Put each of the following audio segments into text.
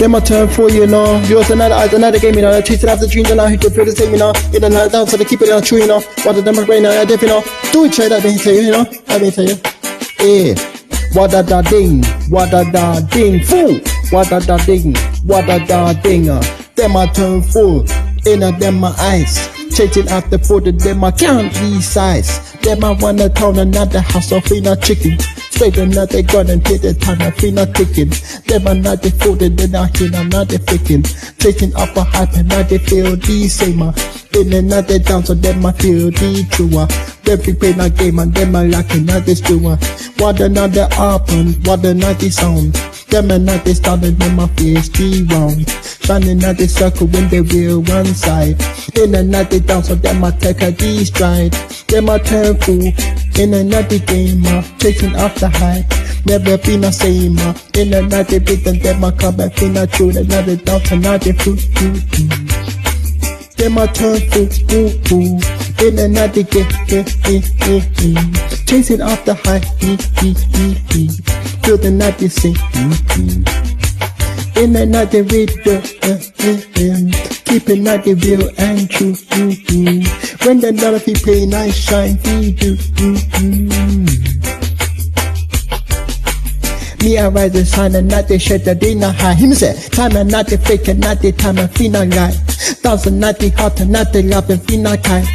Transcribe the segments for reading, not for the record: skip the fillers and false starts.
Then my turn for you know. Yours another game, you know. Chasing after dreams and I hit the feel the same, you know. In another down, so they keep it on true, you know. What the number right now, I def, you know. Do it, try that, they tell you, you know. I mean, tell you. Yeah. What da da ding, fool. What da ding, Then my turn full, in a them my eyes. Chasing after food, then I can't resize. Then I wanna turn another house of in a chicken. Straight another gun and hit the time I feel not ticking. Then another food and then I hear another faking. Chasing up a hype and now they feel the same. In another down so then I feel the truer. Then we play a game and then I like another stewer. What another up and what another sound. Them another started then my face the round. Shining at the circle when they will one side. In another down so then I take a D stride. Then I turn fool in another game, chasing after hype. Never been the same, in another bit and then I come back in a true. Another down another fool. Then I turn fool in another game, chasing after hype. Feel the night you sing. In another video, keeping out the real and true. When the dollar fee pay nice shine, we do. Me I rise the sun and not the shit that they not high. Him say, time and not the fake and not the time and feel not right. Thousand not the hot and not the love and feel not kind.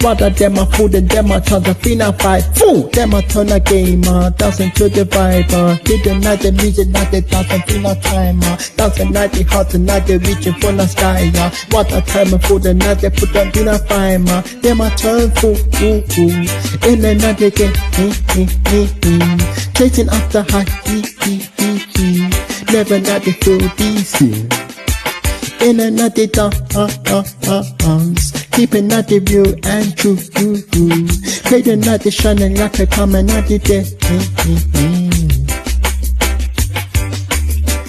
Rather them my food and them my chance and feel not fight. Fool, them I turn a game, dancing to the vibe. Hit the night the music, not the dance and feel not time. Dancing not the hot and not the reaching for the sky. What a time and food and not the put on in a fine. Them I turn fool. In another game, chasing after high. Never not the feel DC. In another dance, keeping not the view and true. Play the night the shining like a come and not the day.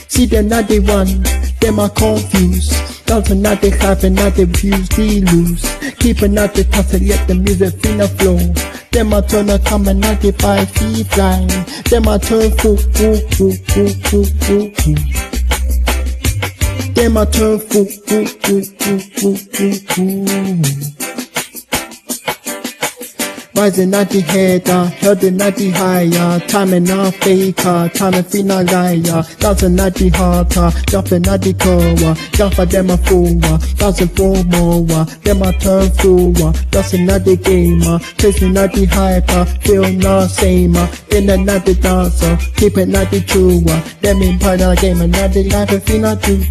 See the not the one, them are confused. Dancing not the hype and not the views we lose. Keeping not the touch and let the music feel the flow. Them I turn a come and 95 feet flying. Them I turn fool. Them I turn fool. Rising at the head, held in at the higher. Time and not faker, time and feel not liar. Dancing at the heart, jumping at the core. Jump for them a fool, dancing for more. Them I turn fool, dancing at the game. Chasing at the hyper, feel not same. In another dancer, keeping at the true. Them in part of the game, another life and feel not true.